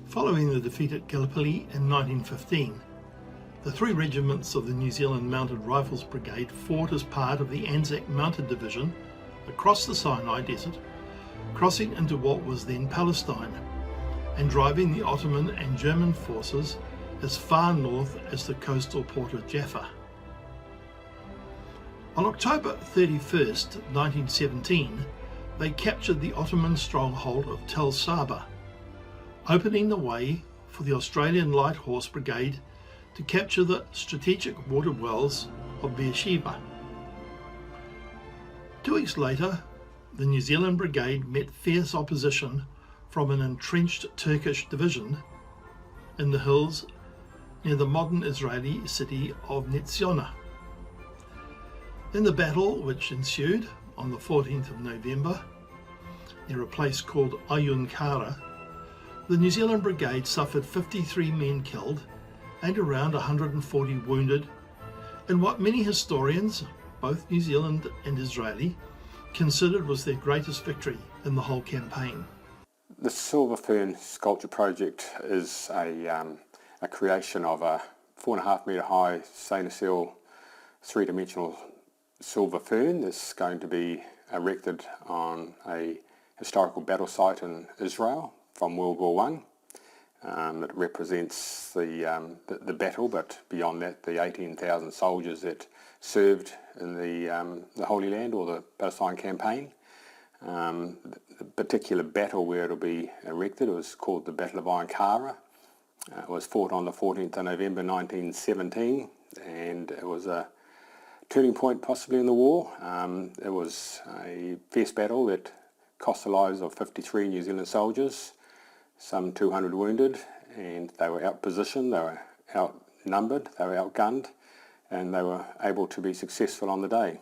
Following the defeat at Gallipoli in 1915, the three regiments of the New Zealand Mounted Rifles Brigade fought as part of the Anzac Mounted Division across the Sinai Desert, crossing into what was then Palestine, and driving the Ottoman and German forces as far north as the coastal port of Jaffa. On October 31st, 1917, they captured the Ottoman stronghold of Tel Saba, opening the way for the Australian Light Horse Brigade to capture the strategic water wells of Beersheba. 2 weeks later, the New Zealand Brigade met fierce opposition from an entrenched Turkish division in the hills near the modern Israeli city of Netziona. In the battle which ensued on the 14th of November, near a place called Ayun Kara, the New Zealand Brigade suffered 53 men killed and around 140 wounded in what many historians, both New Zealand and Israeli, considered was their greatest victory in the whole campaign. The Silver Fern sculpture project is a creation of a 4.5 metre high stainless steel three-dimensional silver fern that's going to be erected on a historical battle site in Israel from World War I. It represents the battle, but beyond that the 18,000 soldiers that served in the Holy Land or the Palestine campaign. The particular battle where it will be erected was called the Battle of Ayun Kara. It was fought on the 14th of November 1917, and it was a turning point possibly in the war. It was a fierce battle that cost the lives of 53 New Zealand soldiers, some 200 wounded, and they were outpositioned, they were outnumbered, they were outgunned, and they were able to be successful on the day.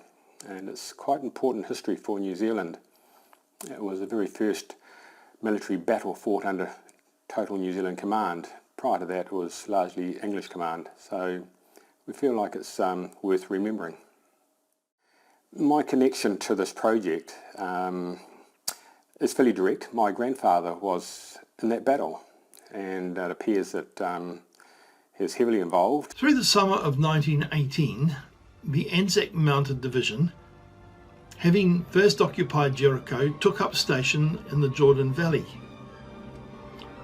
And it's quite important history for New Zealand. It was the very first military battle fought under total New Zealand command. Prior to that it was largely English command, so we feel like it's worth remembering. My connection to this project is fairly direct. My grandfather was in that battle, and it appears that he was heavily involved. Through the summer of 1918, the Anzac Mounted Division, having first occupied Jericho, took up station in the Jordan Valley.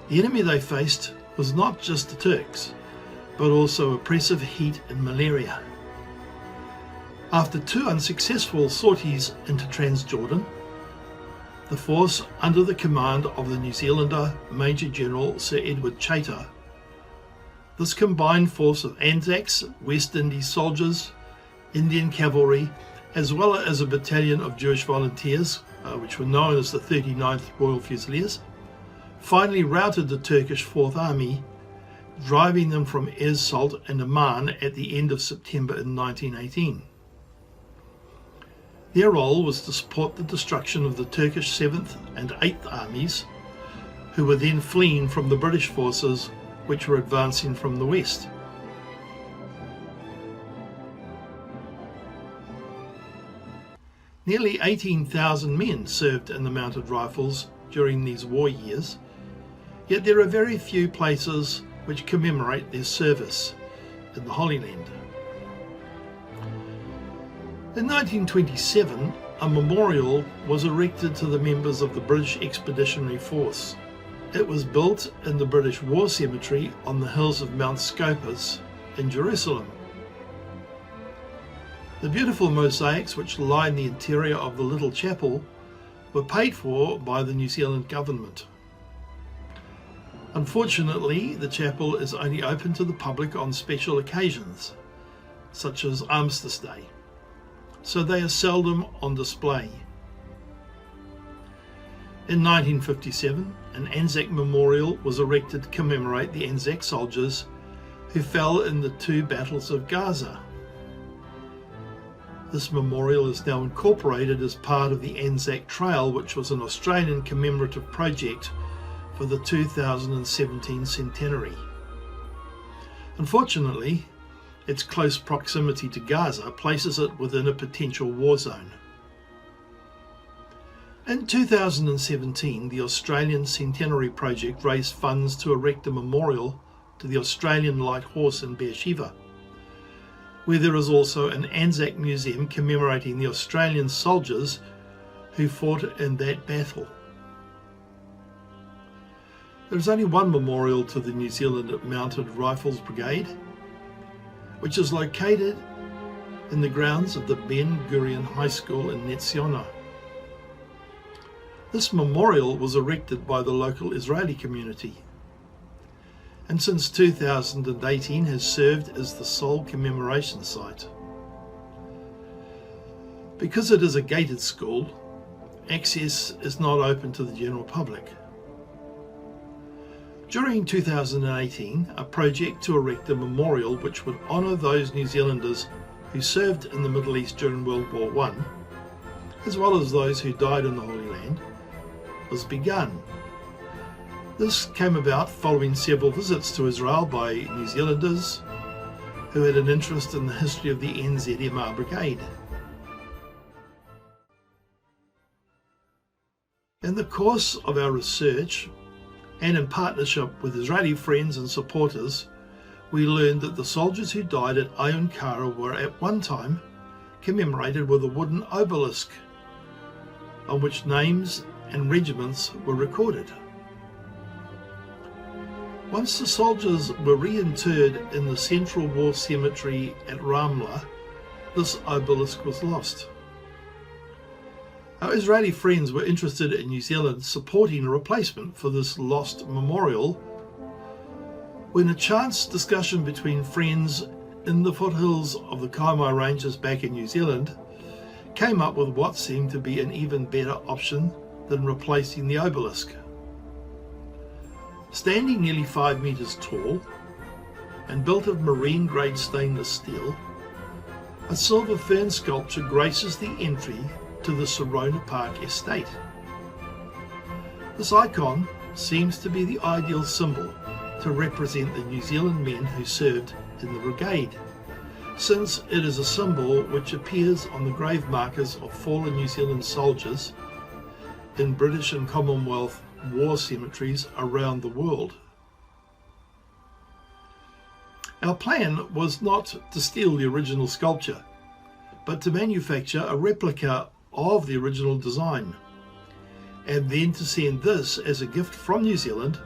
The enemy they faced was not just the Turks, but also oppressive heat and malaria. After 2 unsuccessful sorties into Transjordan, the force under the command of the New Zealander Major General Sir Edward Chater, this combined force of Anzacs, West Indies soldiers, Indian cavalry, as well as a battalion of Jewish volunteers, which were known as the 39th Royal Fusiliers, finally routed the Turkish Fourth Army, driving them from Ez Salt and Amman at the end of September in 1918. Their role was to support the destruction of the Turkish 7th and 8th Armies, who were then fleeing from the British forces which were advancing from the west. Nearly 18,000 men served in the Mounted Rifles during these war years, yet there are very few places which commemorate their service in the Holy Land. In 1927, a memorial was erected to the members of the British Expeditionary Force. It was built in the British War Cemetery on the hills of Mount Scopus in Jerusalem. The beautiful mosaics which line the interior of the little chapel were paid for by the New Zealand government. Unfortunately, the chapel is only open to the public on special occasions, such as Armistice Day, so they are seldom on display. In 1957, an Anzac Memorial was erected to commemorate the Anzac soldiers who fell in the 2 battles of Gaza. This memorial is now incorporated as part of the Anzac Trail, which was an Australian commemorative project for the 2017 centenary. Unfortunately, its close proximity to Gaza places it within a potential war zone. In 2017, the Australian Centenary Project raised funds to erect a memorial to the Australian Light Horse in Beersheba, where there is also an Anzac Museum commemorating the Australian soldiers who fought in that battle. There is only one memorial to the New Zealand Mounted Rifles Brigade, which is located in the grounds of the Ben Gurion High School in Netziona. This memorial was erected by the local Israeli community, and since 2018 has served as the sole commemoration site. Because it is a gated school, access is not open to the general public. During 2018, a project to erect a memorial which would honour those New Zealanders who served in the Middle East during World War I, as well as those who died in the Holy Land, was begun. This came about following several visits to Israel by New Zealanders who had an interest in the history of the NZMR Brigade. In the course of our research, and in partnership with Israeli friends and supporters, we learned that the soldiers who died at Ayun Kara were at one time commemorated with a wooden obelisk on which names and regiments were recorded. Once the soldiers were reinterred in the Central War Cemetery at Ramla, this obelisk was lost. Our Israeli friends were interested in New Zealand supporting a replacement for this lost memorial when a chance discussion between friends in the foothills of the Kaimai Ranges back in New Zealand came up with what seemed to be an even better option than replacing the obelisk. Standing nearly 5 meters tall and built of marine grade stainless steel, a silver fern sculpture graces the entry to the Serona Park estate. This icon seems to be the ideal symbol to represent the New Zealand men who served in the brigade, since it is a symbol which appears on the grave markers of fallen New Zealand soldiers in British and Commonwealth war cemeteries around the world. Our plan was not to steal the original sculpture, but to manufacture a replica of the original design, and then to send this as a gift from New Zealand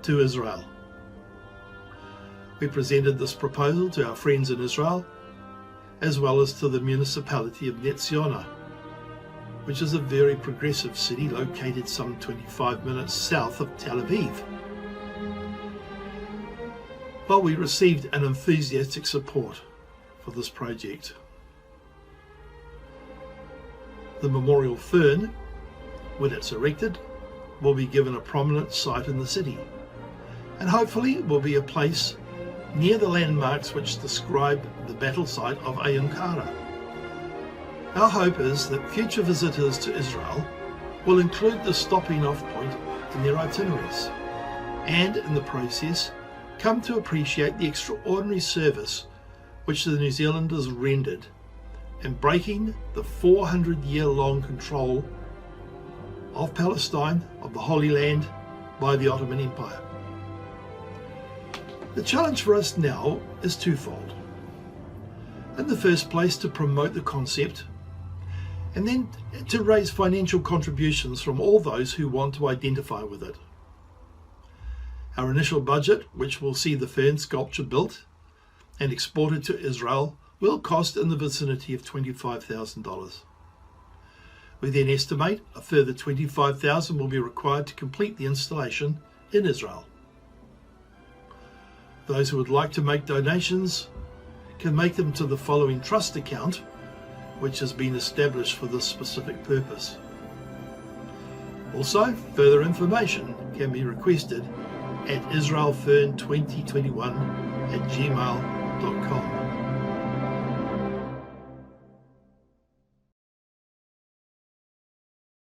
to Israel. We presented this proposal to our friends in Israel, as well as to the municipality of Netziona, which is a very progressive city located some 25 minutes south of Tel Aviv. Well, we received an enthusiastic support for this project. The memorial fern, when it's erected, will be given a prominent site in the city, and hopefully will be a place near the landmarks which describe the battle site of Ayun Kara. Our hope is that future visitors to Israel will include the stopping off point in their itineraries, and in the process come to appreciate the extraordinary service which the New Zealanders rendered in breaking the 400-year-long control of Palestine, of the Holy Land, by the Ottoman Empire. The challenge for us now is twofold. In the first place, to promote the concept, and then to raise financial contributions from all those who want to identify with it. Our initial budget, which will see the fern sculpture built and exported to Israel, will cost in the vicinity of $25,000. We then estimate a further $25,000 will be required to complete the installation in Israel. Those who would like to make donations can make them to the following trust account, which has been established for this specific purpose. Also, further information can be requested at israelfern2021@gmail.com.